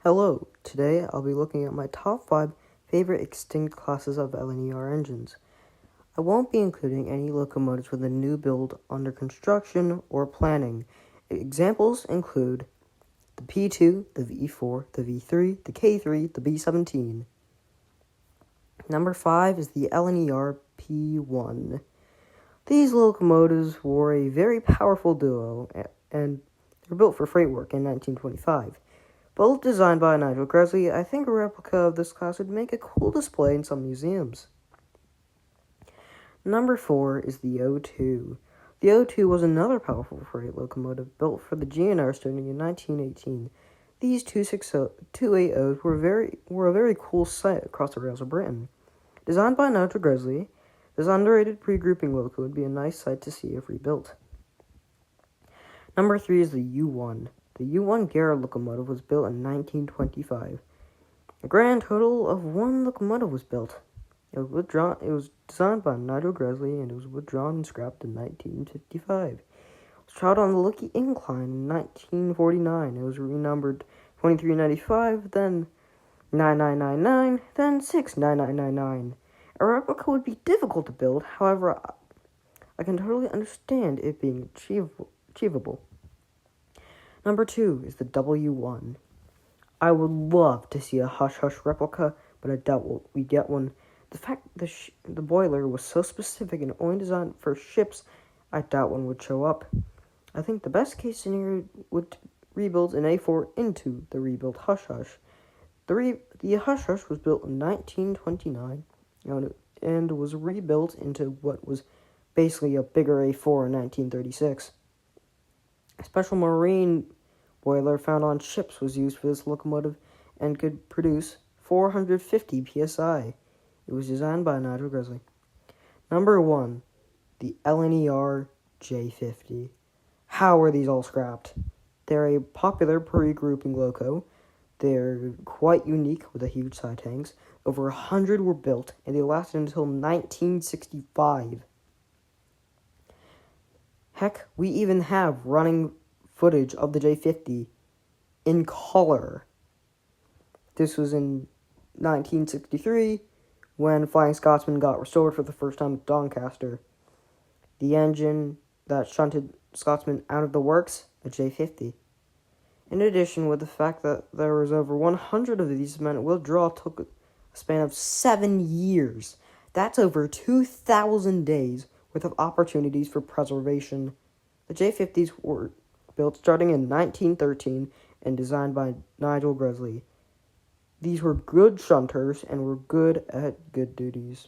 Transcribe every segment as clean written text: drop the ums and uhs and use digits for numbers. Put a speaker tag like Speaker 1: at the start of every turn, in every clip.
Speaker 1: Hello, today I'll be looking at my top 5 favorite extinct classes of LNER engines. I won't be including any locomotives with a new build under construction or planning. Examples include the P2, the V4, the V3, the K3, the B17. Number 5 is the LNER P1. These locomotives were a very powerful duo and were built for freight work in 1925. Both designed by Nigel Gresley, I think a replica of this class would make a cool display in some museums. Number 4 is the O2. The O2 was another powerful freight locomotive built for the GNR starting in 1918. These 280s were a very cool sight across the rails of Britain. Designed by Nigel Gresley, this underrated pre-grouping loco would be a nice sight to see if rebuilt. Number 3 is the U1. The U1 Garrett locomotive was built in 1925. A grand total of 1 locomotive was built. It was designed by Nigel Gresley and it was withdrawn and scrapped in 1955. It was tried on the Lickey Incline in 1949. It was renumbered 2395, then 9999, then 69999. A replica would be difficult to build, however, I can totally understand it being achievable. Number 2 is the W1. I would love to see a hush-hush replica, but I doubt we get one. The fact the boiler was so specific and only designed for ships, I doubt one would show up. I think the best case scenario would rebuild an A4 into the rebuilt hush-hush. The hush-hush was built in 1929 and was rebuilt into what was basically a bigger A4 in 1936. A special marine boiler found on ships was used for this locomotive and could produce 450 psi. It was designed by Nigel Gresley. Number 1, the LNER J50. How are these all scrapped? They're a popular pre-grouping loco. They're quite unique with the huge side tanks. Over 100 were built, and they lasted until 1965. Heck, we even have running footage of the J50 in color. This was in 1963 when Flying Scotsman got restored for the first time at Doncaster. The engine that shunted Scotsman out of the works, the J50. In addition, with the fact that there was over 100 of these men, withdrawal took a span of 7 years. That's over 2,000 days worth of opportunities for preservation. The J50s were built starting in 1913 and designed by Nigel Gresley. These were good shunters and were good at good duties.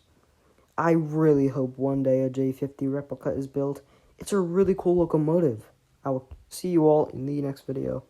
Speaker 1: I really hope one day a J50 replica is built. It's a really cool locomotive. I will see you all in the next video.